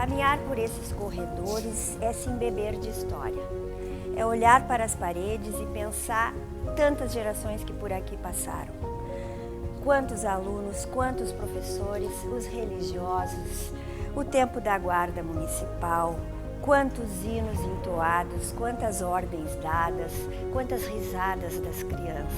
Caminhar por esses corredores é se embeber de história. É olhar para as paredes e pensar tantas gerações que por aqui passaram. Quantos alunos, quantos professores, os religiosos, o tempo da guarda municipal, quantos hinos entoados, quantas ordens dadas, quantas risadas das crianças.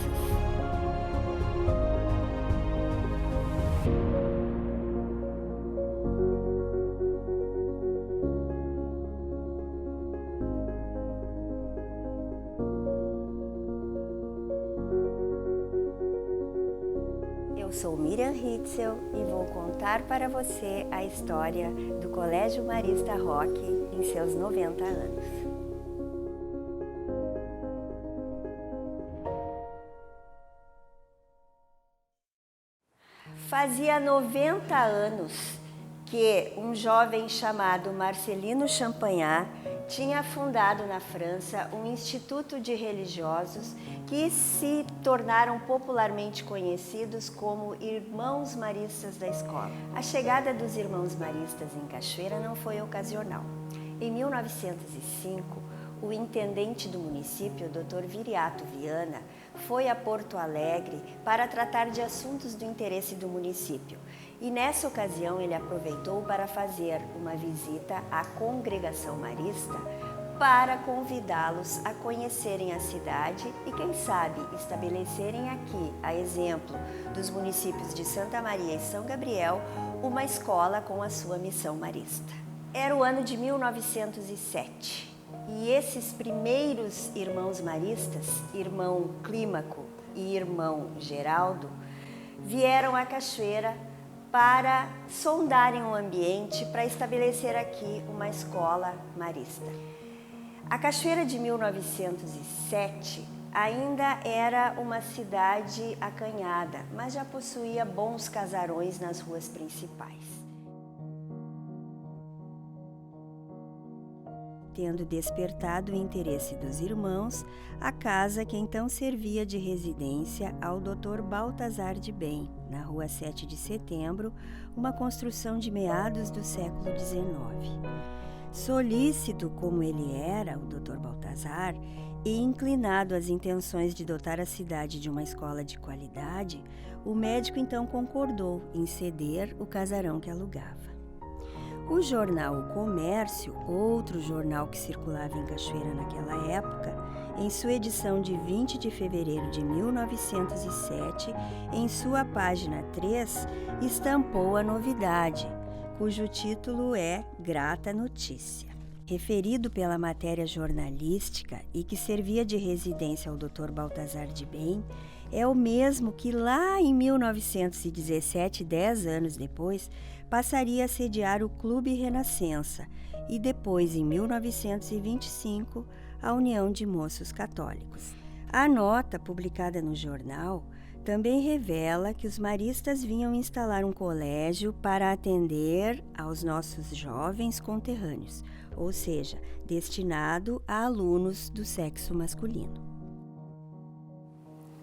Eu sou Miriam Ritzel e vou contar para você a história do Colégio Marista Roque em seus 90 anos. Fazia 90 anos que um jovem chamado Marcelino Champagnat tinha fundado na França um instituto de religiosos que se tornaram popularmente conhecidos como Irmãos Maristas da Escola. A chegada dos Irmãos Maristas em Cachoeira não foi ocasional. Em 1905, o intendente do município, Dr. Viriato Viana, foi a Porto Alegre para tratar de assuntos do interesse do município. E nessa ocasião ele aproveitou para fazer uma visita à congregação marista para convidá-los a conhecerem a cidade e, quem sabe, estabelecerem aqui, a exemplo dos municípios de Santa Maria e São Gabriel, uma escola com a sua missão marista. Era o ano de 1907 e esses primeiros irmãos maristas, irmão Clímaco e irmão Geraldo, vieram à Cachoeira para sondarem o ambiente para estabelecer aqui uma escola marista. A Cachoeira de 1907 ainda era uma cidade acanhada, mas já possuía bons casarões nas ruas principais. Tendo despertado o interesse dos irmãos, a casa que então servia de residência ao Dr. Baltazar de Bem, na rua 7 de Setembro, uma construção de meados do século XIX. Solícito como ele era, o Dr. Baltazar, e inclinado às intenções de dotar a cidade de uma escola de qualidade, o médico então concordou em ceder o casarão que alugava. O jornal O Comércio, outro jornal que circulava em Cachoeira naquela época, em sua edição de 20 de fevereiro de 1907, em sua página 3, estampou a novidade, cujo título é Grata Notícia. Referido pela matéria jornalística e que servia de residência ao Dr. Baltazar de Bem, é o mesmo que lá em 1917, 10 anos depois, passaria a sediar o Clube Renascença e depois, em 1925, a União de Moços Católicos. A nota, publicada no jornal, também revela que os maristas vinham instalar um colégio para atender aos nossos jovens conterrâneos, ou seja, destinado a alunos do sexo masculino.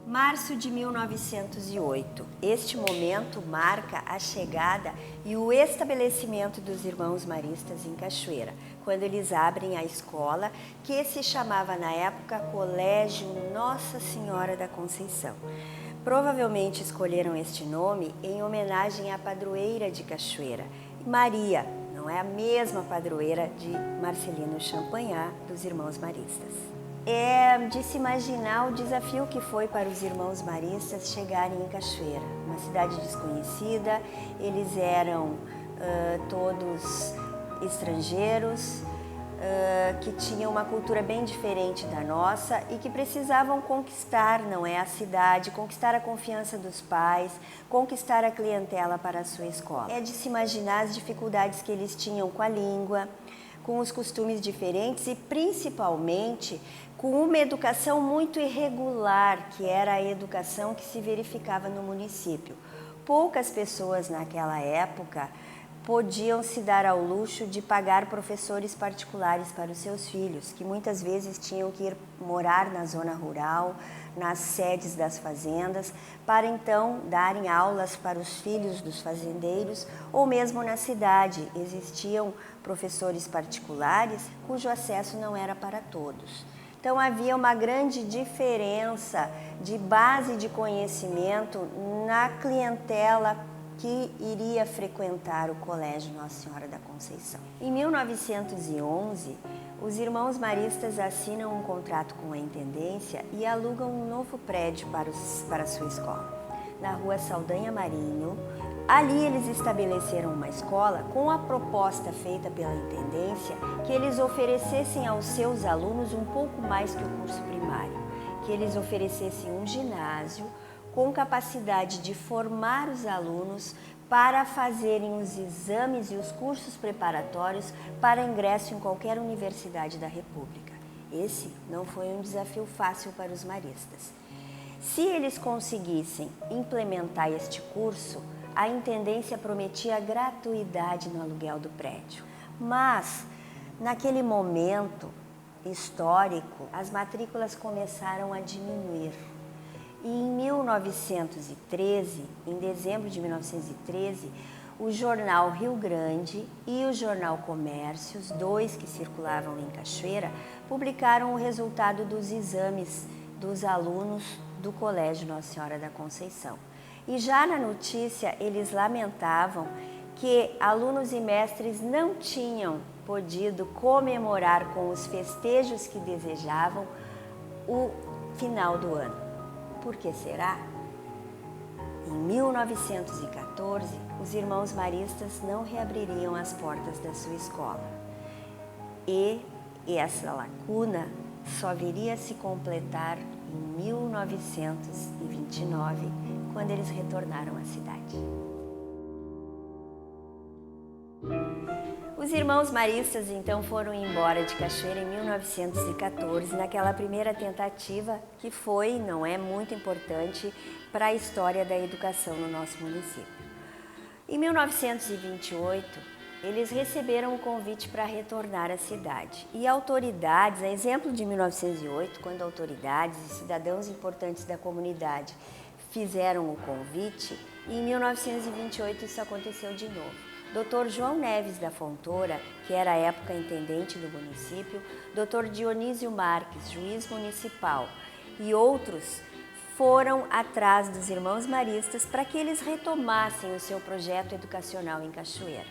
Março de 1908. Este momento marca a chegada e o estabelecimento dos Irmãos Maristas em Cachoeira, quando eles abrem a escola, que se chamava na época Colégio Nossa Senhora da Conceição. Provavelmente escolheram este nome em homenagem à padroeira de Cachoeira, Maria, não é a mesma padroeira de Marcelino Champagnat, dos Irmãos Maristas. É de se imaginar o desafio que foi para os irmãos maristas chegarem em Cachoeira, uma cidade desconhecida. Eles eram todos estrangeiros, que tinham uma cultura bem diferente da nossa e que precisavam conquistar, não é, a cidade, conquistar a confiança dos pais, conquistar a clientela para a sua escola. É de se imaginar as dificuldades que eles tinham com a língua, com os costumes diferentes e principalmente com uma educação muito irregular, que era a educação que se verificava no município. Poucas pessoas naquela época podiam se dar ao luxo de pagar professores particulares para os seus filhos, que muitas vezes tinham que ir morar na zona rural, nas sedes das fazendas, para então darem aulas para os filhos dos fazendeiros, ou mesmo na cidade existiam professores particulares cujo acesso não era para todos. Então havia uma grande diferença de base de conhecimento na clientela que iria frequentar o Colégio Nossa Senhora da Conceição. Em 1911, os irmãos maristas assinam um contrato com a Intendência e alugam um novo prédio para a sua escola, na Rua Saldanha Marinho. Ali eles estabeleceram uma escola com a proposta feita pela Intendência que eles oferecessem aos seus alunos um pouco mais que o curso primário, que eles oferecessem um ginásio com capacidade de formar os alunos para fazerem os exames e os cursos preparatórios para ingresso em qualquer universidade da República. Esse não foi um desafio fácil para os maristas. Se eles conseguissem implementar este curso, a Intendência prometia gratuidade no aluguel do prédio. Mas, naquele momento histórico, as matrículas começaram a diminuir. E em 1913, em dezembro de 1913, o jornal Rio Grande e o jornal Comércio, os dois que circulavam em Cachoeira, publicaram o resultado dos exames dos alunos do Colégio Nossa Senhora da Conceição. E já na notícia eles lamentavam que alunos e mestres não tinham podido comemorar com os festejos que desejavam o final do ano. Por que será? Em 1914, os irmãos maristas não reabririam as portas da sua escola. E essa lacuna só viria a se completar em 1929, quando eles retornaram à cidade. Os irmãos maristas então foram embora de Cachoeira em 1914, naquela primeira tentativa que foi, não é, muito importante para a história da educação no nosso município. Em 1928, eles receberam o convite para retornar à cidade. E autoridades, a exemplo de 1908, quando autoridades e cidadãos importantes da comunidade fizeram o convite, e em 1928 isso aconteceu de novo. Dr. João Neves da Fontoura, que era à época intendente do município, Dr. Dionísio Marques, juiz municipal, e outros foram atrás dos irmãos maristas para que eles retomassem o seu projeto educacional em Cachoeira.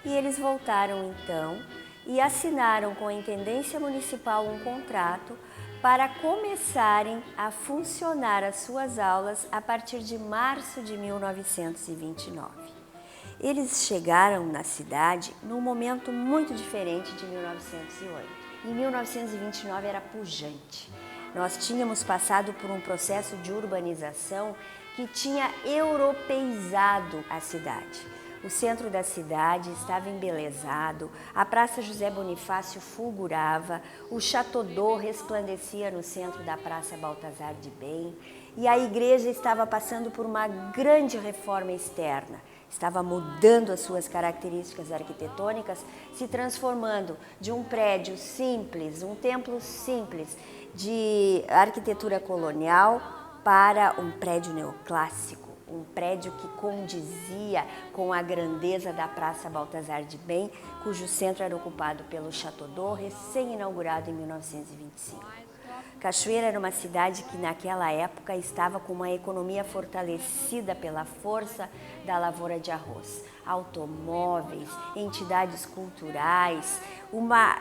E eles voltaram então e assinaram com a Intendência Municipal um contrato para começarem a funcionar as suas aulas a partir de março de 1929. Eles chegaram na cidade num momento muito diferente de 1908. Em 1929 era pujante. Nós tínhamos passado por um processo de urbanização que tinha europeizado a cidade. O centro da cidade estava embelezado, a Praça José Bonifácio fulgurava, o Château d'Eau resplandecia no centro da Praça Baltazar de Bem e a igreja estava passando por uma grande reforma externa. Estava mudando as suas características arquitetônicas, se transformando de um prédio simples, um templo simples de arquitetura colonial para um prédio neoclássico, um prédio que condizia com a grandeza da Praça Baltazar de Bem, cujo centro era ocupado pelo Château d'Eau, recém-inaugurado em 1925. Cachoeira era uma cidade que naquela época estava com uma economia fortalecida pela força da lavoura de arroz. Automóveis, entidades culturais, uma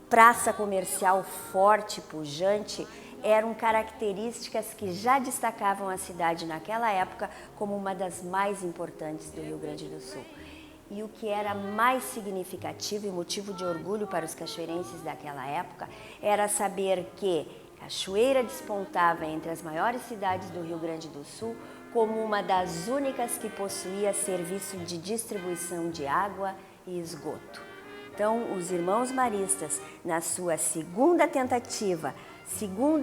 praça comercial forte, pujante, eram características que já destacavam a cidade naquela época como uma das mais importantes do Rio Grande do Sul. E o que era mais significativo e motivo de orgulho para os cachoeirenses daquela época era saber que Cachoeira despontava entre as maiores cidades do Rio Grande do Sul como uma das únicas que possuía serviço de distribuição de água e esgoto. Então, os irmãos maristas, na sua segunda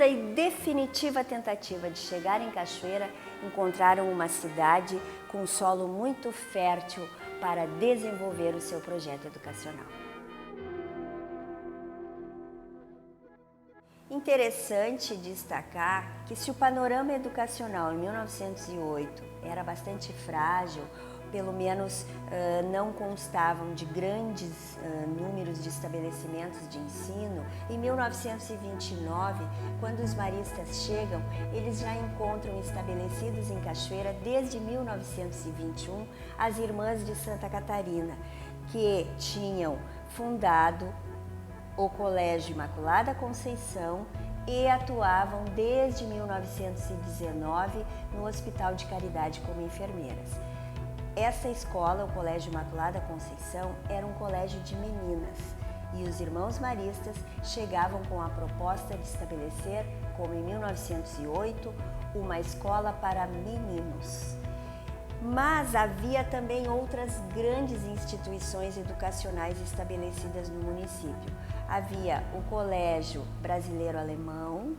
e definitiva tentativa de chegar em Cachoeira, encontraram uma cidade com um solo muito fértil para desenvolver o seu projeto educacional. Interessante destacar que se o panorama educacional em 1908 era bastante frágil, pelo menos não constavam de grandes números de estabelecimentos de ensino, em 1929, quando os maristas chegam, eles já encontram estabelecidos em Cachoeira desde 1921 as Irmãs de Santa Catarina, que tinham fundado o Colégio Imaculada Conceição e atuavam desde 1919 no Hospital de Caridade como enfermeiras. Essa escola, o Colégio Imaculada Conceição, era um colégio de meninas e os irmãos maristas chegavam com a proposta de estabelecer, como em 1908, uma escola para meninos. Mas havia também outras grandes instituições educacionais estabelecidas no município. Havia o Colégio Brasileiro Alemão,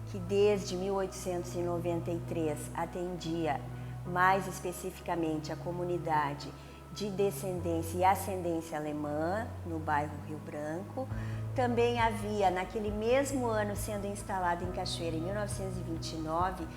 que desde 1893 atendia mais especificamente a comunidade de descendência e ascendência alemã no bairro Rio Branco. Também havia, naquele mesmo ano, sendo instalado em Cachoeira, em 1929,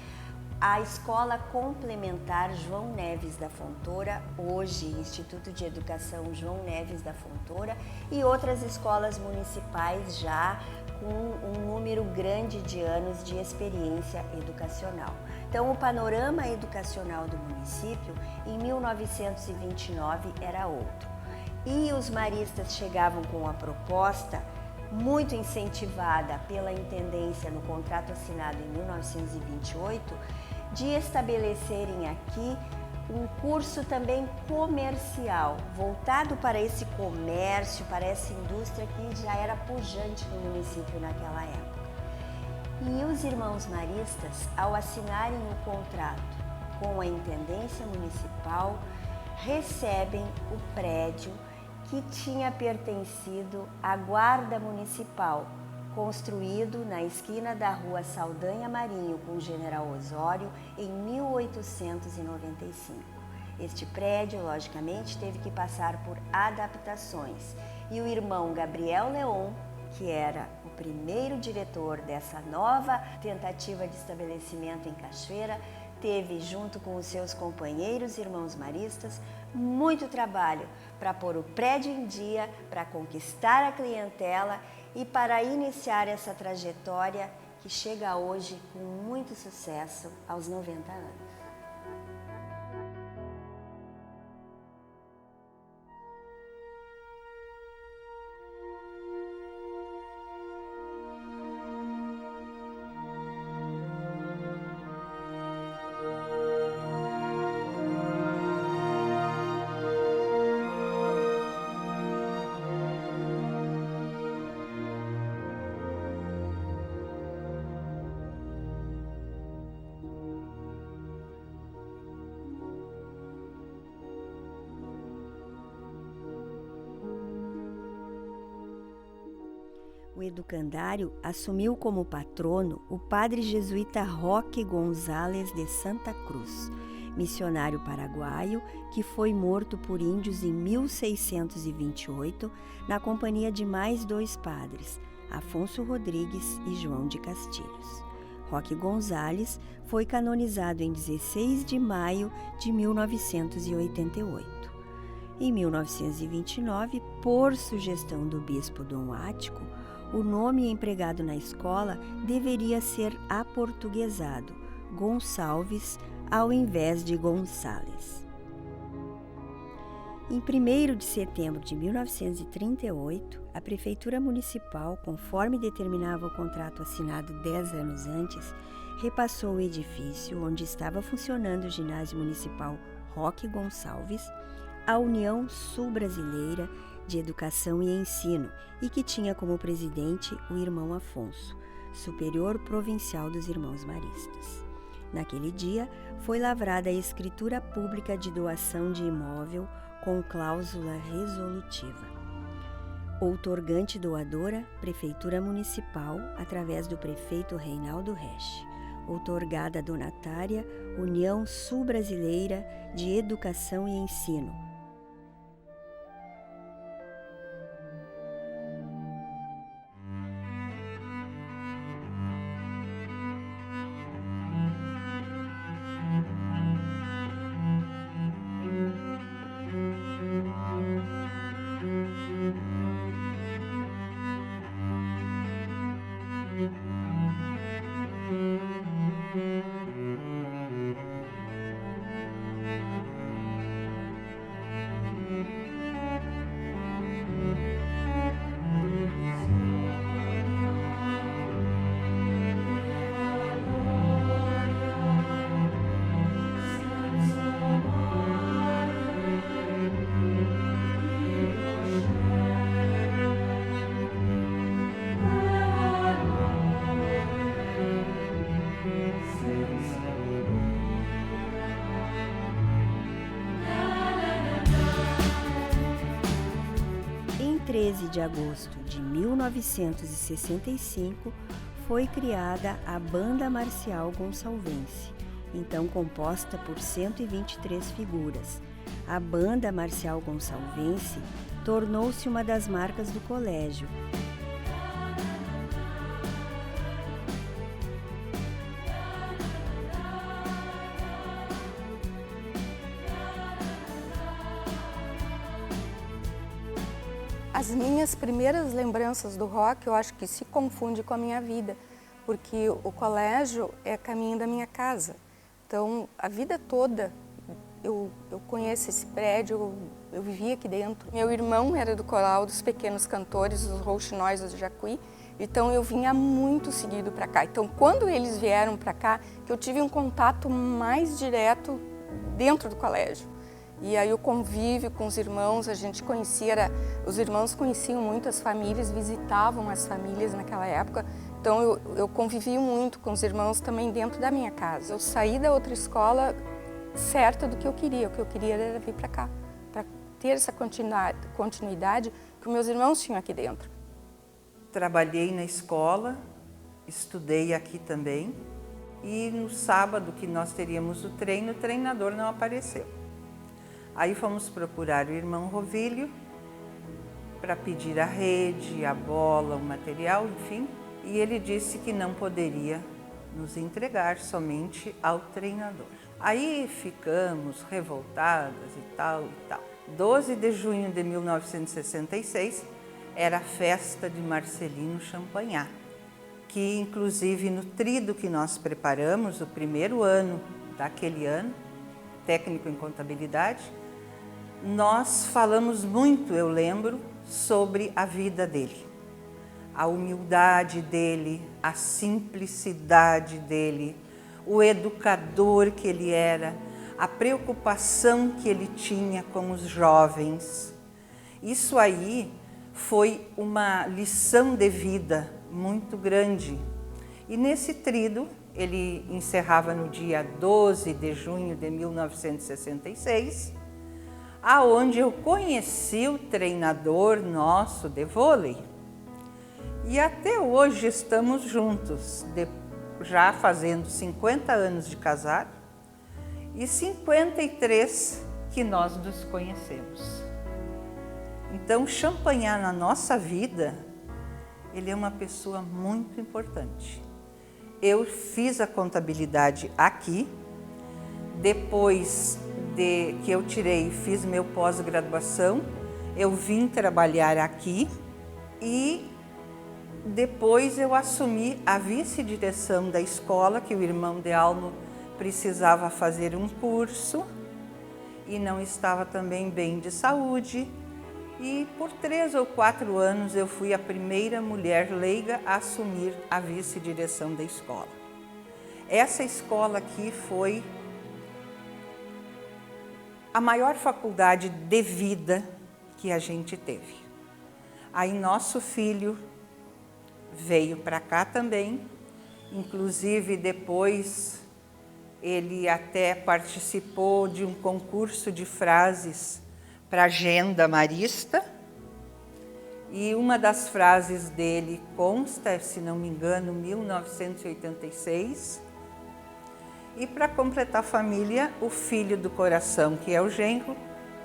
a Escola Complementar João Neves da Fontoura, hoje Instituto de Educação João Neves da Fontoura, e outras escolas municipais já com um número grande de anos de experiência educacional. Então, o panorama educacional do município em 1929 era outro. E os maristas chegavam com a proposta, muito incentivada pela intendência no contrato assinado em 1928, de estabelecerem aqui um curso também comercial, voltado para esse comércio, para essa indústria que já era pujante no município naquela época. E os irmãos maristas, ao assinarem o contrato com a intendência municipal, recebem o prédio que tinha pertencido à Guarda Municipal, construído na esquina da rua Saldanha Marinho com o General Osório em 1895. Este prédio, logicamente, teve que passar por adaptações e o irmão Gabriel Leon, que era o primeiro diretor dessa nova tentativa de estabelecimento em Cachoeira, teve, junto com os seus companheiros irmãos maristas, muito trabalho para pôr o prédio em dia, para conquistar a clientela e para iniciar essa trajetória que chega hoje com muito sucesso aos 90 anos. O educandário assumiu como patrono o padre jesuíta Roque González de Santa Cruz, missionário paraguaio que foi morto por índios em 1628 na companhia de mais dois padres, Afonso Rodrigues e João de Castilhos. Roque González foi canonizado em 16 de maio de 1988. Em 1929, por sugestão do bispo Dom Ático, o nome empregado na escola deveria ser aportuguesado, Gonçalves, ao invés de Gonçalves. Em 1º de setembro de 1938, a Prefeitura Municipal, conforme determinava o contrato assinado 10 anos antes, repassou o edifício onde estava funcionando o Ginásio Municipal Roque Gonçalves à União Sul-Brasileira de Educação e Ensino e que tinha como presidente o irmão Afonso, superior provincial dos Irmãos Maristas. Naquele dia, foi lavrada a escritura pública de doação de imóvel com cláusula resolutiva. Outorgante doadora, Prefeitura Municipal, através do prefeito Reinaldo Resch. Outorgada donatária, União Sul-Brasileira de Educação e Ensino. Em 13 de agosto de 1965, foi criada a Banda Marcial Gonçalvense, então composta por 123 figuras. A Banda Marcial Gonçalvense tornou-se uma das marcas do colégio. As minhas primeiras lembranças do rock, eu acho que se confunde com a minha vida, porque o colégio é caminho da minha casa. Então, a vida toda eu conheço esse prédio, eu vivi aqui dentro. Meu irmão era do coral dos pequenos cantores, os rouxinóis do Jacuí, então eu vinha muito seguido para cá. Então, quando eles vieram para cá, que eu tive um contato mais direto dentro do colégio. E aí o convívio com os irmãos, a gente conhecia, os irmãos conheciam muito as famílias, visitavam as famílias naquela época. Então eu convivi muito com os irmãos também dentro da minha casa. Eu saí da outra escola certa do que eu queria. O que eu queria era vir para cá, para ter essa continuidade que os meus irmãos tinham aqui dentro. Trabalhei na escola, estudei aqui também. E no sábado que nós teríamos o treino, o treinador não apareceu. Aí fomos procurar o irmão Rovílio para pedir a rede, a bola, o material, enfim. E ele disse que não poderia nos entregar somente ao treinador. Aí ficamos revoltadas e tal e tal. 12 de junho de 1966 era a festa de Marcelino Champagnat, que inclusive no trido que nós preparamos, o primeiro ano daquele ano, técnico em contabilidade, nós falamos muito, eu lembro, sobre a vida dele, a humildade dele, a simplicidade dele, o educador que ele era, a preocupação que ele tinha com os jovens. Isso aí foi uma lição de vida muito grande. E nesse trido, ele encerrava no dia 12 de junho de 1966, aonde eu conheci o treinador nosso de vôlei. E até hoje estamos juntos, já fazendo 50 anos de casado e 53 que nós nos conhecemos. Então, Champagnat na nossa vida, ele é uma pessoa muito importante. Eu fiz a contabilidade aqui, depois que eu tirei, fiz meu pós-graduação, eu vim trabalhar aqui e Depois eu assumi a vice-direção da escola, que o irmão Delmo precisava fazer um curso e não estava também bem de saúde. E por 3 ou 4 anos eu fui a primeira mulher leiga a assumir a vice-direção da escola. Essa escola aqui foi a maior faculdade de vida que a gente teve. Aí nosso filho veio para cá também, inclusive depois ele até participou de um concurso de frases para a agenda marista, e uma das frases dele consta, se não me engano, 1986, e para completar a família, o filho do coração, que é o genro,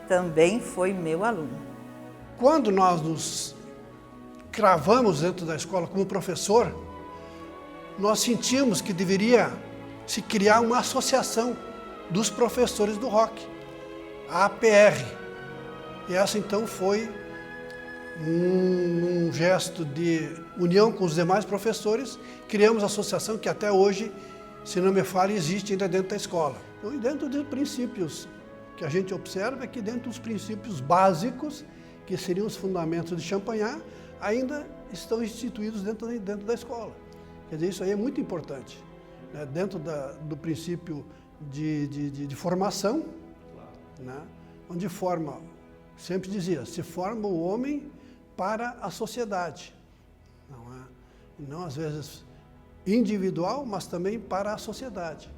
também foi meu aluno. Quando nós nos cravamos dentro da escola como professor, nós sentimos que deveria se criar uma associação dos professores do rock, a APR. E essa então foi um gesto de união com os demais professores, criamos a associação que até hoje, se não me falha, existe ainda dentro da escola. Então, dentro dos princípios que a gente observa é que dentro dos princípios básicos, que seriam os fundamentos de Champagnat, ainda estão instituídos dentro da escola. Quer dizer, isso aí é muito importante, né? Dentro do princípio de formação, né? Onde forma, sempre dizia, se forma o homem para a sociedade. Não às vezes individual, mas também para a sociedade.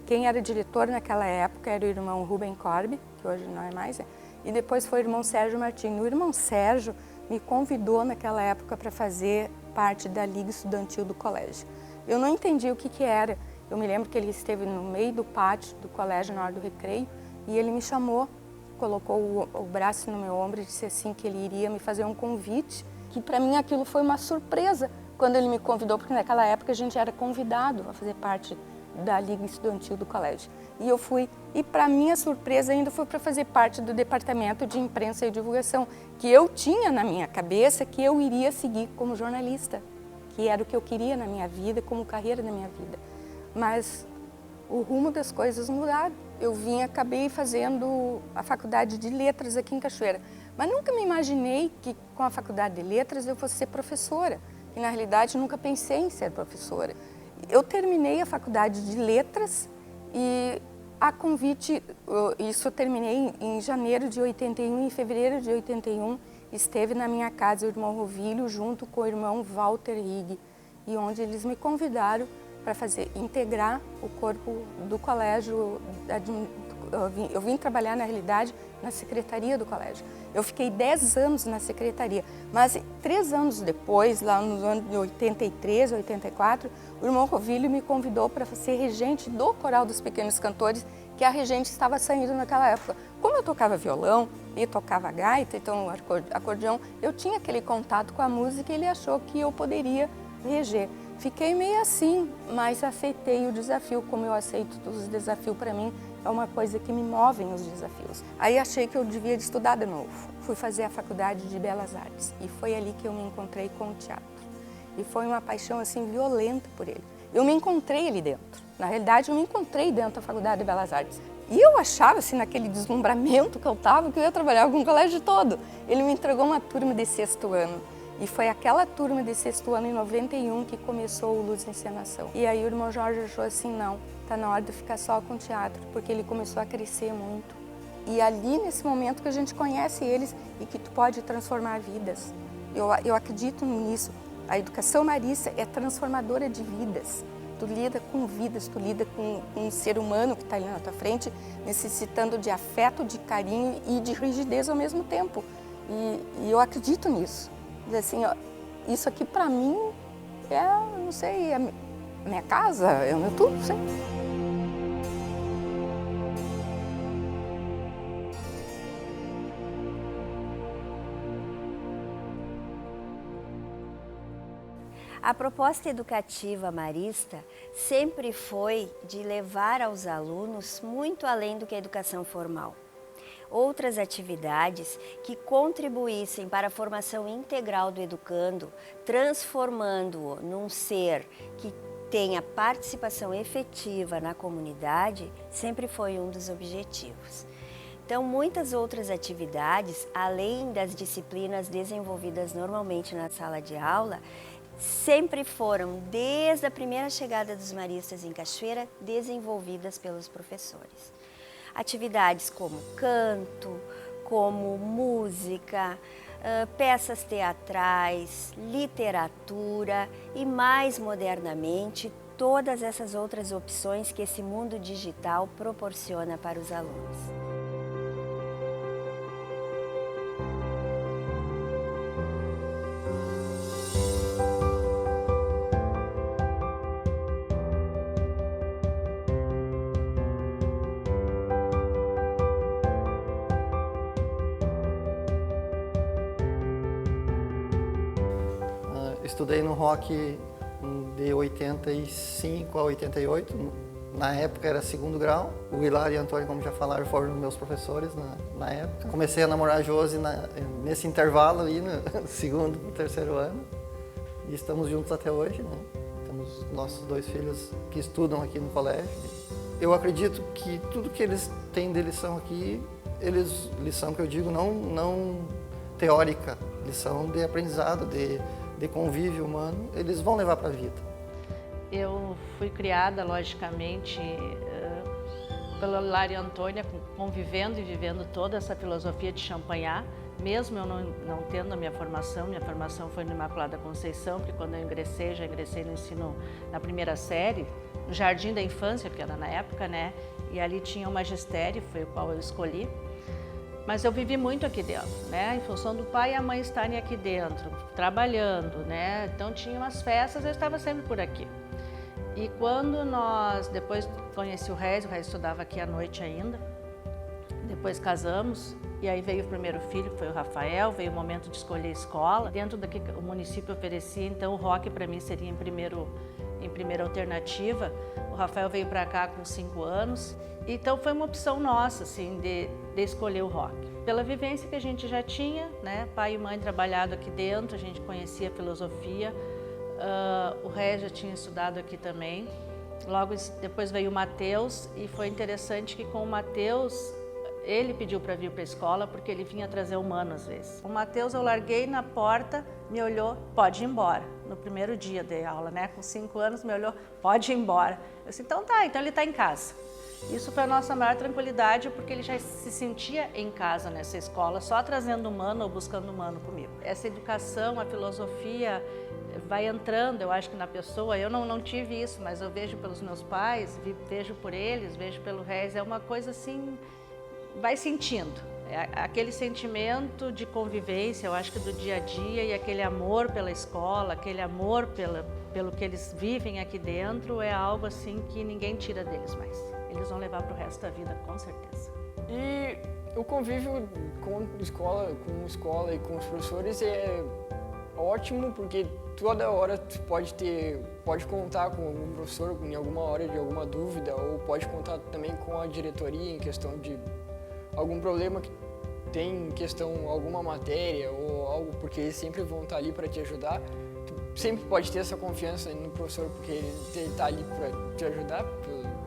Quem era diretor naquela época era o irmão Rubem Corbe, que hoje não é mais, e depois foi o irmão Sérgio Martins. O irmão Sérgio me convidou naquela época para fazer parte da Liga Estudantil do colégio. Eu não entendi o que era. Eu me lembro que ele esteve no meio do pátio do colégio na hora do recreio e ele me chamou, colocou o braço no meu ombro e disse assim que ele iria me fazer um convite, que para mim aquilo foi uma surpresa quando ele me convidou, porque naquela época a gente era convidado a fazer parte da Liga Estudantil do colégio. E eu fui, e para minha surpresa ainda foi para fazer parte do departamento de imprensa e divulgação, que eu tinha na minha cabeça que eu iria seguir como jornalista, que era o que eu queria na minha vida, como carreira na minha vida. Mas o rumo das coisas mudaram. Eu acabei fazendo a faculdade de letras aqui em Cachoeira, mas nunca me imaginei que com a faculdade de letras eu fosse ser professora, e na realidade nunca pensei em ser professora. Eu terminei a faculdade de letras e a convite, isso eu terminei em janeiro de 81, em fevereiro de 81, esteve na minha casa o irmão Rovílio junto com o irmão Walter Rigg, e onde eles me convidaram para integrar o corpo do colégio. Eu vim trabalhar, na realidade, na secretaria do colégio. Eu fiquei 10 anos na secretaria, mas 3 anos depois, lá nos anos de 83, 84, o irmão Rovílio me convidou para ser regente do Coral dos Pequenos Cantores, que a regente estava saindo naquela época. Como eu tocava violão e tocava gaita, então acordeão, eu tinha aquele contato com a música e ele achou que eu poderia reger. Fiquei meio assim, mas aceitei o desafio, como eu aceito todos os desafios. Para mim é uma coisa que me movem os desafios. Aí achei que eu devia estudar de novo. Fui fazer a faculdade de Belas Artes e foi ali que eu me encontrei com o teatro. E foi uma paixão assim violenta por ele. Eu me encontrei ali dentro. Na realidade, eu me encontrei dentro da faculdade de Belas Artes. E eu achava, assim, naquele deslumbramento que eu estava, que eu ia trabalhar com o colégio todo. Ele me entregou uma turma de 6º ano. E foi aquela turma de 6º ano, em 91, que começou o Luz Encenação. E aí o irmão Jorge achou assim, não, tá na hora de ficar só com teatro, porque ele começou a crescer muito. E ali, nesse momento que a gente conhece eles e que tu pode transformar vidas. Eu acredito nisso. A educação marista é transformadora de vidas. Tu lida com vidas, tu lida com um ser humano que está ali na tua frente, necessitando de afeto, de carinho e de rigidez ao mesmo tempo. E eu acredito nisso. Assim, ó, isso aqui para mim é, não sei, é a minha casa, é o meu tudo, não sei. A proposta educativa marista sempre foi de levar aos alunos muito além do que a educação formal. outras atividades que contribuíssem para a formação integral do educando, transformando-o num ser que tenha participação efetiva na comunidade, sempre foi um dos objetivos. Então, muitas outras atividades, além das disciplinas desenvolvidas normalmente na sala de aula, sempre foram, desde a primeira chegada dos maristas em Cachoeira, desenvolvidas pelos professores. Atividades como canto, como música, peças teatrais, literatura e, mais modernamente, todas essas outras opções que esse mundo digital proporciona para os alunos. Estudei no ROC de 85 a 88, na época era segundo grau. O Hilário e o Antônio, como já falaram, foram meus professores na época. Comecei a namorar a Josi nesse intervalo aí, no segundo, terceiro ano, e estamos juntos até hoje, né? Temos nossos 2 filhos que estudam aqui no colégio. Eu acredito que tudo que eles têm de lição aqui, lição que eu digo não teórica, lição de aprendizado, de convívio humano, eles vão levar para a vida. Eu fui criada, logicamente, pelo Hilário e Antônia, convivendo e vivendo toda essa filosofia de Champagnat, mesmo eu não tendo a minha formação foi no Imaculada Conceição, porque quando eu já ingressei no ensino na primeira série, no Jardim da Infância, que era na época, né? E ali tinha o magistério, foi o qual eu escolhi. Mas eu vivi muito aqui dentro, né? Em função do pai e a mãe estarem aqui dentro, trabalhando, né? Então tinha umas festas, eu estava sempre por aqui. E quando depois conheci o Regis estudava aqui à noite ainda, depois casamos, e aí veio o primeiro filho, que foi o Rafael, veio o momento de escolher escola. Dentro do que o município oferecia, então o ROC para mim seria em primeira alternativa. O Rafael veio para cá com 5 anos. Então foi uma opção nossa, assim, de escolher o ROC. Pela vivência que a gente já tinha, né? Pai e mãe trabalhado aqui dentro, a gente conhecia a filosofia. O Ré já tinha estudado aqui também. Logo depois veio o Matheus e foi interessante que com o Matheus, ele pediu para vir para a escola porque ele vinha trazer humano às vezes. O Matheus eu larguei na porta, me olhou, pode ir embora. No primeiro dia de aula, né? Com 5 anos, me olhou, pode ir embora. Eu disse, então tá, então ele está em casa. Isso foi a nossa maior tranquilidade, porque ele já se sentia em casa nessa escola, só trazendo humano ou buscando humano comigo. Essa educação, a filosofia vai entrando, eu acho que na pessoa. Eu não tive isso, mas eu vejo pelos meus pais, vejo por eles, vejo pelo Regis, é uma coisa assim, vai sentindo. É aquele sentimento de convivência, eu acho que do dia a dia, e aquele amor pela escola, aquele amor pelo que eles vivem aqui dentro, é algo assim que ninguém tira deles mais. Eles vão levar para o resto da vida, com certeza. E o convívio com escola e com os professores é ótimo, porque toda hora tu pode contar com algum professor em alguma hora de alguma dúvida, ou pode contar também com a diretoria em questão de algum problema que tem em questão alguma matéria ou algo, porque eles sempre vão estar ali para te ajudar. Tu sempre pode ter essa confiança no professor, porque ele está ali para te ajudar,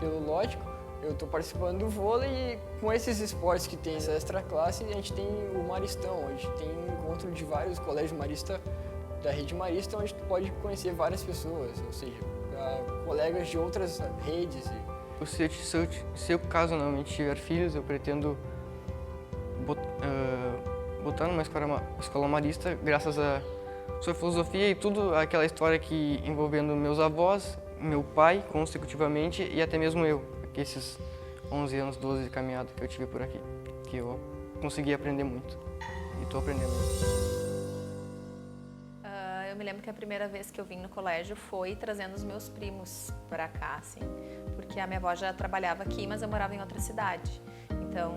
pelo lógico. Eu estou participando do vôlei e com esses esportes que tem essa extra classe, a gente tem o Maristão, a gente tem um encontro de vários colégios maristas da rede marista, onde tu pode conhecer várias pessoas, ou seja, colegas de outras redes. Se eu caso não tiver filhos, eu pretendo botar numa escola marista, graças a sua filosofia e tudo aquela história que envolvendo meus avós, meu pai consecutivamente e até mesmo eu. Que esses 11 anos, 12 de caminhada que eu tive por aqui, que eu consegui aprender muito e estou aprendendo. Eu me lembro que a primeira vez que eu vim no colégio foi trazendo os meus primos para cá, assim, porque a minha avó já trabalhava aqui, mas eu morava em outra cidade. Então,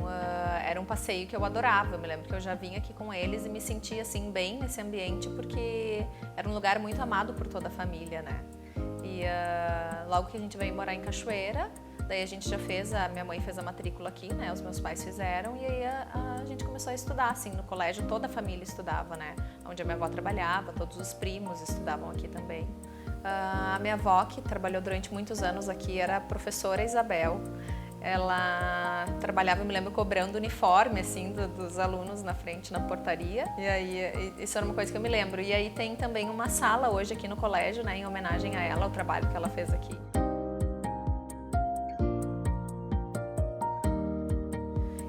era um passeio que eu adorava. Eu me lembro que eu já vinha aqui com eles e me sentia assim bem nesse ambiente, porque era um lugar muito amado por toda a família, né? E logo que a gente veio morar em Cachoeira, Daí a gente já fez, a minha mãe fez a matrícula aqui, né? Os meus pais fizeram e aí a gente começou a estudar, assim, no colégio toda a família estudava, né? Onde a minha avó trabalhava, todos os primos estudavam aqui também. A minha avó, que trabalhou durante muitos anos aqui, era a professora Isabel. Ela trabalhava, eu me lembro, cobrando uniforme, assim, dos alunos na frente, na portaria. E aí, isso era uma coisa que eu me lembro. E aí tem também uma sala hoje aqui no colégio, né, em homenagem a ela, ao trabalho que ela fez aqui.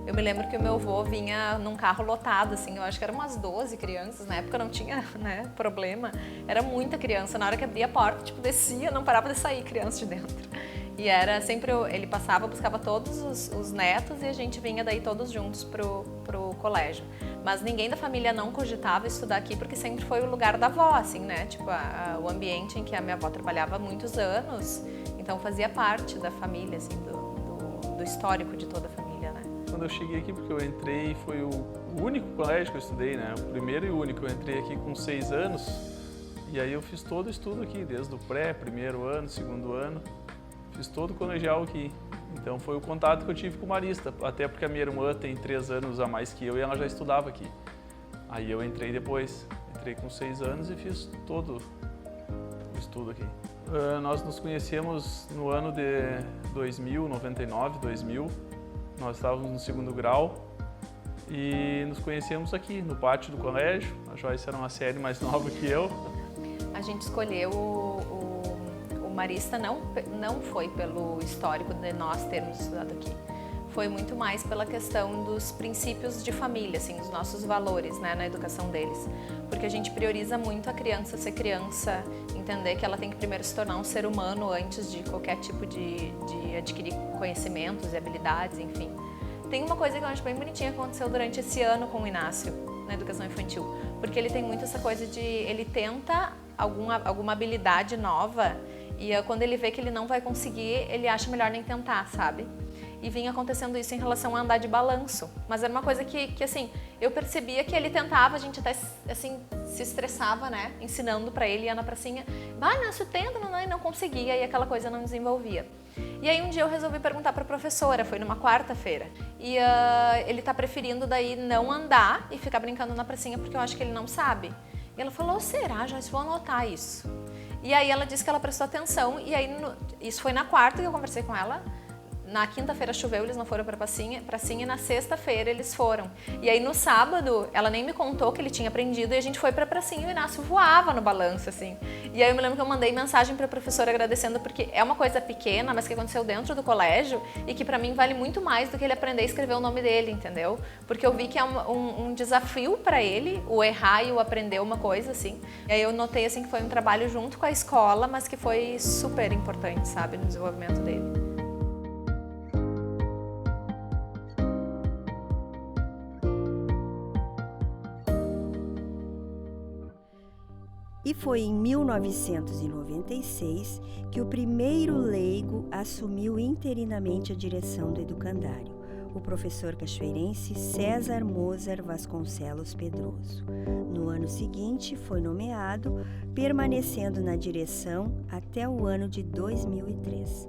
Eu me lembro que o meu avô vinha num carro lotado, assim, eu acho que eram umas 12 crianças, na época não tinha, né, problema. Era muita criança, na hora que abria a porta, tipo, descia, não parava de sair criança de dentro. E era sempre, ele passava, buscava todos os netos e a gente vinha daí todos juntos pro colégio. Mas ninguém da família não cogitava estudar aqui porque sempre foi o lugar da avó, assim, né? Tipo, o ambiente em que a minha avó trabalhava há muitos anos, então fazia parte da família, assim, do histórico de toda a família, né? Quando eu cheguei aqui, porque eu entrei, foi o único colégio que eu estudei, né? O primeiro e o único. Eu entrei aqui com 6 anos e aí eu fiz todo o estudo aqui, desde o pré, primeiro ano, segundo ano. Fiz todo o colegial aqui. Então foi o contato que eu tive com o marista, até porque a minha irmã tem 3 anos a mais que eu e ela já estudava aqui. Aí eu entrei depois, entrei com 6 anos e fiz todo o estudo aqui. Nós nos conhecemos no ano de 2000, 99, 2000. Nós estávamos no segundo grau e nos conhecemos aqui no pátio do colégio. A Joyce era uma série mais nova que eu. A gente escolheu o marista não foi pelo histórico de nós termos estudado aqui. Foi muito mais pela questão dos princípios de família, assim, dos nossos valores, né, na educação deles. Porque a gente prioriza muito a criança ser criança, entender que ela tem que primeiro se tornar um ser humano antes de qualquer tipo de adquirir conhecimentos e habilidades, enfim. Tem uma coisa que eu acho bem bonitinha que aconteceu durante esse ano com o Inácio, na educação infantil. Porque ele tem muito essa coisa de, ele tenta alguma habilidade nova e quando ele vê que ele não vai conseguir, ele acha melhor nem tentar, sabe? E vinha acontecendo isso em relação a andar de balanço. Mas era uma coisa que assim, eu percebia que ele tentava, a gente até assim, se estressava, né? Ensinando pra ele, ia na pracinha, vai, Inácio, tenta, não conseguia, e aquela coisa não desenvolvia. E aí um dia eu resolvi perguntar pra professora, foi numa quarta-feira, e ele tá preferindo daí não andar e ficar brincando na pracinha porque eu acho que ele não sabe. E ela falou, será, Joyce, vou anotar isso. E aí ela disse que ela prestou atenção, e aí isso foi na quarta que eu conversei com ela. Na quinta-feira choveu, eles não foram para pracinha, e na sexta-feira eles foram. E aí no sábado, ela nem me contou que ele tinha aprendido e a gente foi para pracinha e o Inácio voava no balanço, assim. E aí eu me lembro que eu mandei mensagem para a professora agradecendo porque é uma coisa pequena, mas que aconteceu dentro do colégio e que para mim vale muito mais do que ele aprender a escrever o nome dele, entendeu? Porque eu vi que é um desafio para ele, o errar e o aprender uma coisa, assim. E aí eu notei, assim, que foi um trabalho junto com a escola, mas que foi super importante, sabe, no desenvolvimento dele. E foi em 1996 que o primeiro leigo assumiu interinamente a direção do educandário, o professor cachoeirense César Moser Vasconcelos Pedroso. No ano seguinte, foi nomeado, permanecendo na direção até o ano de 2003.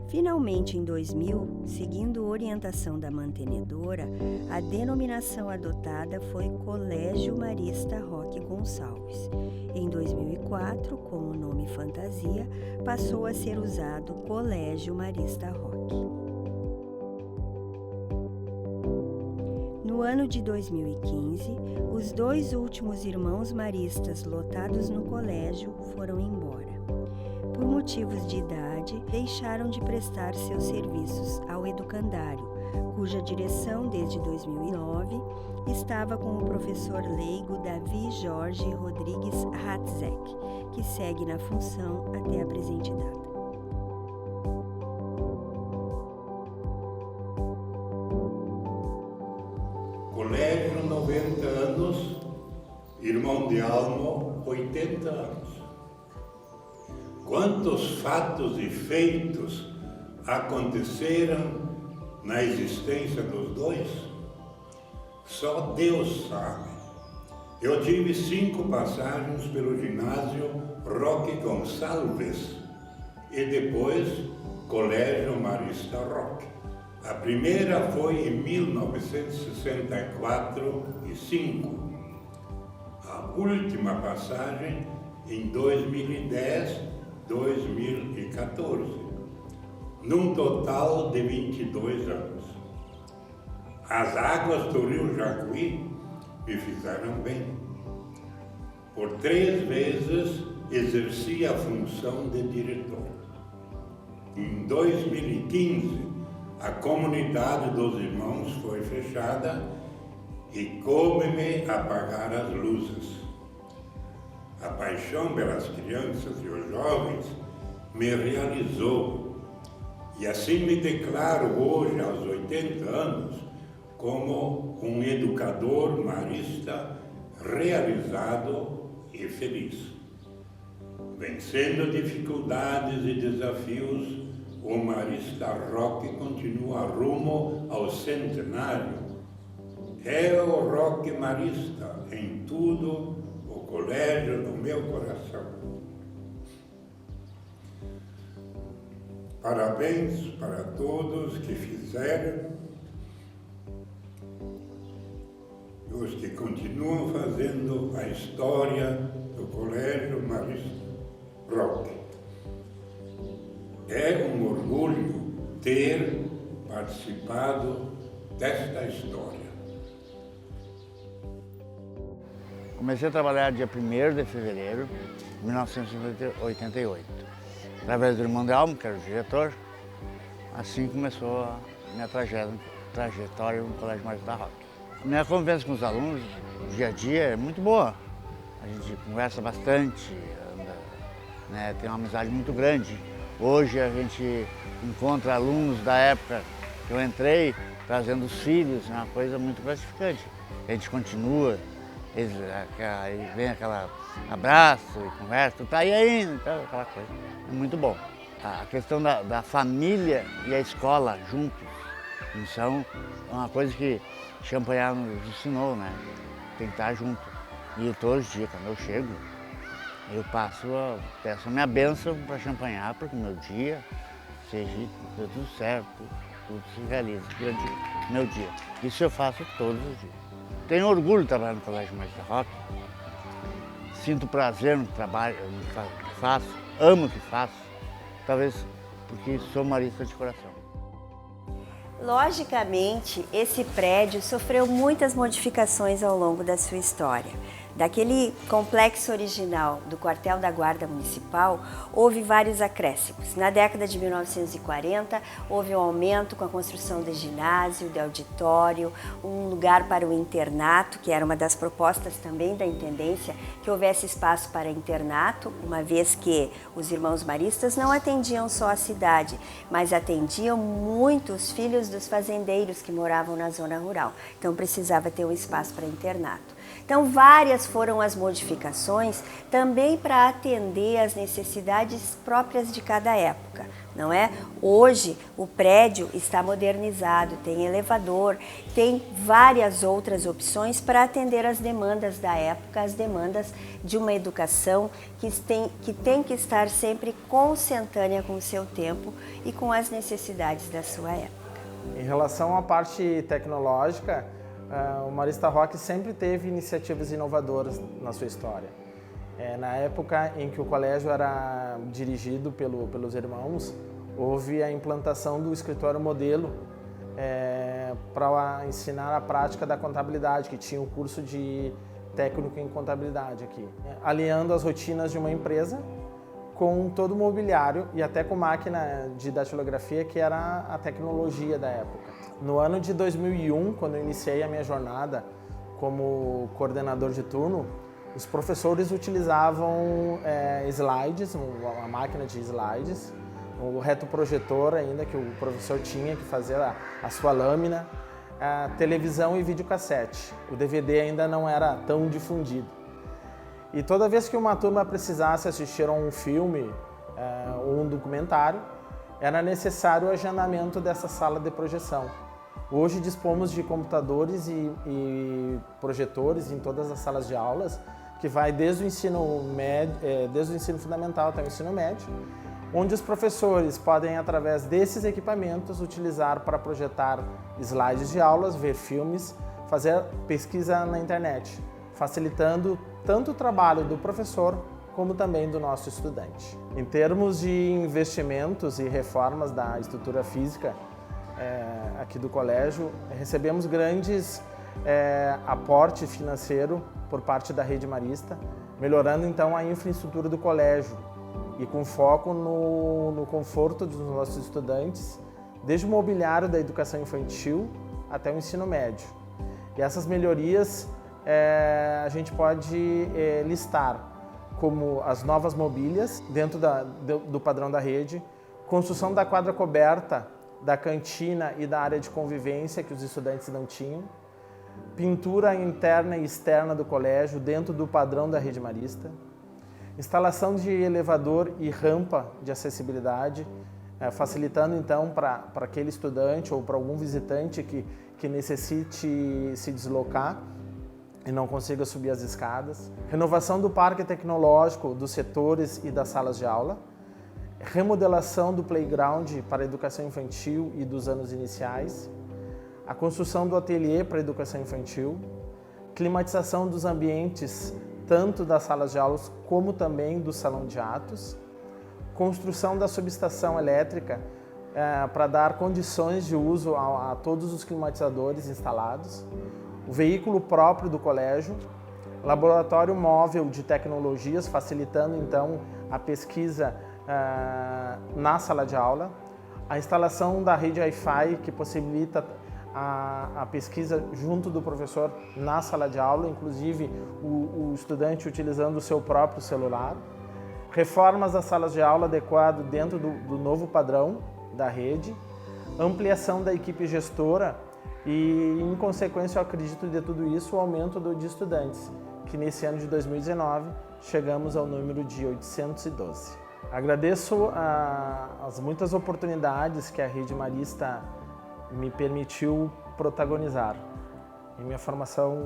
Finalmente, em 2000, seguindo orientação da mantenedora, a denominação adotada foi Colégio Marista Roque Gonçalves. Em 2004, como nome fantasia, passou a ser usado Colégio Marista Roque. No ano de 2015, os 2 últimos irmãos maristas lotados no colégio foram embora. Por motivos de idade, deixaram de prestar seus serviços ao educandário, cuja direção desde 2009 estava com o professor leigo Davi Jorge Rodrigues Hatzek, que segue na função até a presente data. Colégio 90 anos, irmão de alma 80 anos. Quantos fatos e feitos aconteceram na existência dos dois? Só Deus sabe. Eu tive 5 passagens pelo ginásio Roque Gonçalves e depois Colégio Marista Roque. A primeira foi em 1964 e 5. A última passagem em 2010, 2014. Num total de 22 anos. As águas do Rio Jacuí me fizeram bem. Por 3 vezes exerci a função de diretor. Em 2015, a comunidade dos irmãos foi fechada e coube-me apagar as luzes. A paixão pelas crianças e os jovens me realizou e assim me declaro hoje, aos 80 anos, como um educador marista realizado e feliz. Vencendo dificuldades e desafios, o Marista Roque continua rumo ao centenário. É o Roque Marista em tudo, o colégio no meu coração. Parabéns para todos que fizeram e os que continuam fazendo a história do Colégio Marista Roque. É um orgulho ter participado desta história. Comecei a trabalhar dia 1º de fevereiro de 1988. Através do irmão de Almo, que era o diretor, assim começou a minha trajetória no Colégio Marista Roque. Minha convivência com os alunos, dia a dia, é muito boa. A gente conversa bastante, anda, né, tem uma amizade muito grande. Hoje a gente encontra alunos da época que eu entrei, trazendo os filhos, é uma coisa muito gratificante. A gente continua, aí vem aquele abraço e conversa, tá aí ainda, então, aquela coisa. É muito bom. A questão da família e a escola juntos, então, é uma coisa que Champagnat nos ensinou, né? Tem que estar junto. E todos os dias, quando eu chego, eu peço a minha bênção para Champagnat, porque o meu dia seja tudo certo, tudo se realiza durante o meu dia. Isso eu faço todos os dias. Tenho orgulho de trabalhar no Colégio Marista Roque. Sinto prazer no trabalho que faço, amo o que faço, talvez porque sou marista de coração. Logicamente, esse prédio sofreu muitas modificações ao longo da sua história. Daquele complexo original do quartel da Guarda Municipal, houve vários acréscimos. Na década de 1940, houve um aumento com a construção de ginásio, de auditório, um lugar para o internato, que era uma das propostas também da intendência, que houvesse espaço para internato, uma vez que os irmãos maristas não atendiam só a cidade, mas atendiam muitos filhos dos fazendeiros que moravam na zona rural. Então precisava ter um espaço para internato. Então, várias foram as modificações também para atender às necessidades próprias de cada época, não é? Hoje, o prédio está modernizado, tem elevador, tem várias outras opções para atender às demandas da época, as demandas de uma educação que tem que estar sempre consentânea com o seu tempo e com as necessidades da sua época. Em relação à parte tecnológica, o Marista Roque sempre teve iniciativas inovadoras na sua história. Na época em que o colégio era dirigido pelos irmãos, houve a implantação do escritório modelo para ensinar a prática da contabilidade, que tinha um curso de técnico em contabilidade aqui. Alinhando as rotinas de uma empresa com todo o mobiliário e até com máquina de datilografia, que era a tecnologia da época. No ano de 2001, quando eu iniciei a minha jornada como coordenador de turno, os professores utilizavam slides, uma máquina de slides, o retroprojetor ainda, que o professor tinha que fazer a sua lâmina, a televisão e videocassete. O DVD ainda não era tão difundido. E toda vez que uma turma precisasse assistir a um filme ou um documentário, era necessário o agendamento dessa sala de projeção. Hoje dispomos de computadores e projetores em todas as salas de aulas, que vai desde o ensino fundamental até o ensino médio, onde os professores podem, através desses equipamentos, utilizar para projetar slides de aulas, ver filmes, fazer pesquisa na internet, facilitando tanto o trabalho do professor como também do nosso estudante. Em termos de investimentos e reformas da estrutura física aqui do colégio, recebemos grandes aporte financeiro por parte da Rede Marista, melhorando então a infraestrutura do colégio e com foco no conforto dos nossos estudantes, desde o mobiliário da educação infantil até o ensino médio. E essas melhorias a gente pode listar como as novas mobílias dentro do padrão da rede, construção da quadra coberta, da cantina e da área de convivência que os estudantes não tinham, pintura interna e externa do colégio dentro do padrão da Rede Marista, instalação de elevador e rampa de acessibilidade, facilitando então para aquele estudante ou para algum visitante que necessite se deslocar e não consiga subir as escadas. Renovação do parque tecnológico dos setores e das salas de aula. Remodelação do playground para a educação infantil e dos anos iniciais. A construção do ateliê para a educação infantil. Climatização dos ambientes, tanto das salas de aulas como também do salão de atos. Construção da subestação elétrica para dar condições de uso a todos os climatizadores instalados. O veículo próprio do colégio, laboratório móvel de tecnologias, facilitando então a pesquisa na sala de aula, a instalação da rede Wi-Fi, que possibilita a pesquisa junto do professor na sala de aula, inclusive o estudante utilizando o seu próprio celular, reformas das salas de aula adequado dentro do novo padrão da rede, ampliação da equipe gestora, e, em consequência, eu acredito de tudo isso, o aumento de estudantes, que nesse ano de 2019 chegamos ao número de 812. Agradeço as muitas oportunidades que a Rede Marista me permitiu protagonizar em minha formação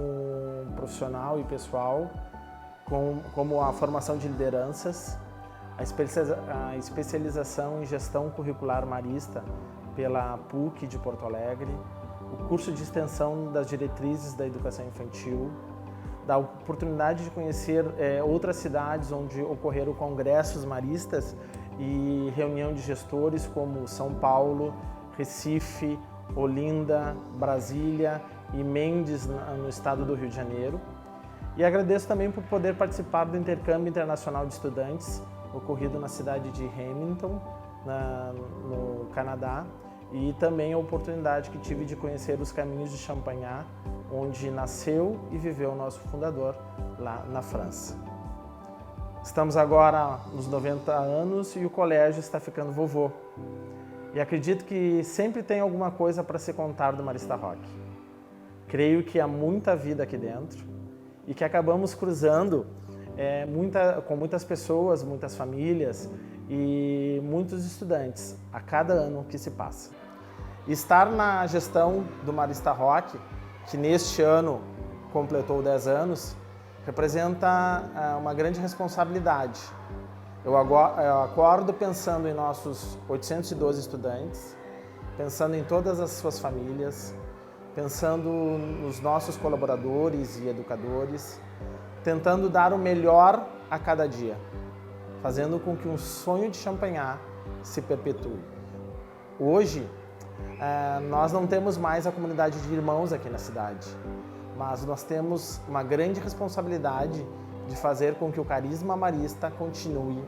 profissional e pessoal, como a formação de lideranças, a especialização em gestão curricular marista pela PUC de Porto Alegre, o curso de extensão das diretrizes da educação infantil, da oportunidade de conhecer outras cidades onde ocorreram congressos maristas e reunião de gestores como São Paulo, Recife, Olinda, Brasília e Mendes, no estado do Rio de Janeiro. E agradeço também por poder participar do intercâmbio internacional de estudantes ocorrido na cidade de Hamilton, no Canadá, e também a oportunidade que tive de conhecer os caminhos de Champagnat, onde nasceu e viveu o nosso fundador, lá na França. Estamos agora nos 90 anos e o colégio está ficando vovô. E acredito que sempre tem alguma coisa para se contar do Marista Rock. Creio que há muita vida aqui dentro e que acabamos cruzando com muitas pessoas, muitas famílias e muitos estudantes a cada ano que se passa. Estar na gestão do Marista Rock, que neste ano completou 10 anos, representa uma grande responsabilidade. Eu acordo pensando em nossos 812 estudantes, pensando em todas as suas famílias, pensando nos nossos colaboradores e educadores, tentando dar o melhor a cada dia, fazendo com que um sonho de Champagnat se perpetue. Hoje, nós não temos mais a comunidade de irmãos aqui na cidade, mas nós temos uma grande responsabilidade de fazer com que o carisma marista continue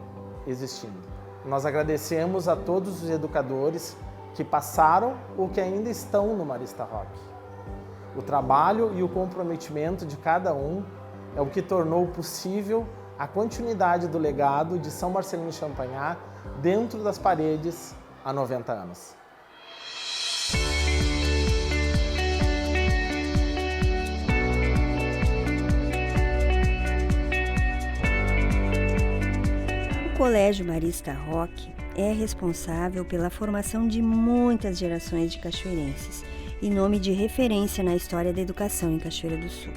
existindo. Nós agradecemos a todos os educadores que passaram ou que ainda estão no Marista Rock. O trabalho e o comprometimento de cada um é o que tornou possível a continuidade do legado de São Marcelino Champagnat dentro das paredes há 90 anos. O Colégio Marista Rock é responsável pela formação de muitas gerações de cachoeirenses e nome de referência na história da educação em Cachoeira do Sul.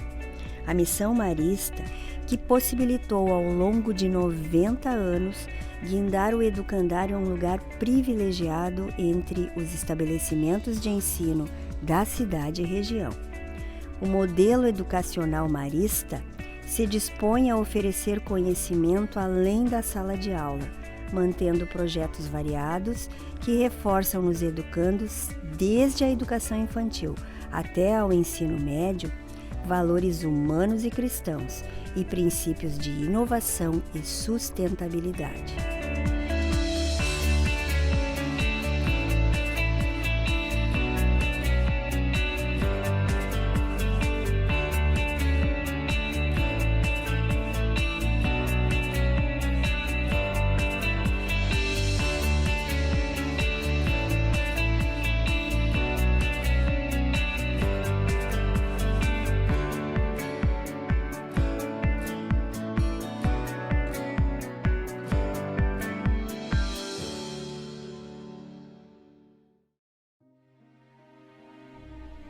A missão marista, que possibilitou ao longo de 90 anos guindar o educandário a um lugar privilegiado entre os estabelecimentos de ensino da cidade e região. O modelo educacional marista se dispõe a oferecer conhecimento além da sala de aula, mantendo projetos variados que reforçam nos educandos, desde a educação infantil até ao ensino médio, valores humanos e cristãos e princípios de inovação e sustentabilidade.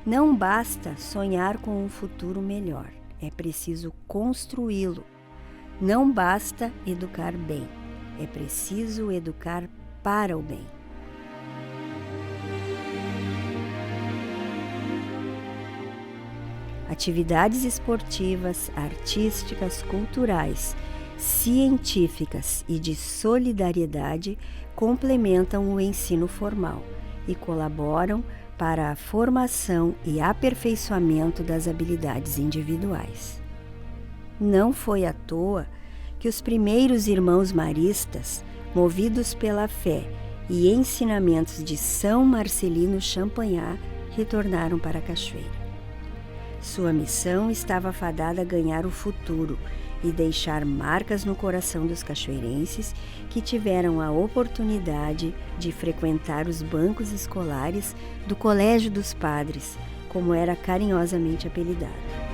Não basta sonhar com um futuro melhor, é preciso construí-lo. Não basta educar bem, é preciso educar para o bem. Atividades esportivas, artísticas, culturais, científicas e de solidariedade complementam o ensino formal e colaboram para a formação e aperfeiçoamento das habilidades individuais. Não foi à toa que os primeiros irmãos maristas, movidos pela fé e ensinamentos de São Marcelino Champagnat, retornaram para a Cachoeira. Sua missão estava fadada a ganhar o futuro e deixar marcas no coração dos cachoeirenses que tiveram a oportunidade de frequentar os bancos escolares do Colégio dos Padres, como era carinhosamente apelidado.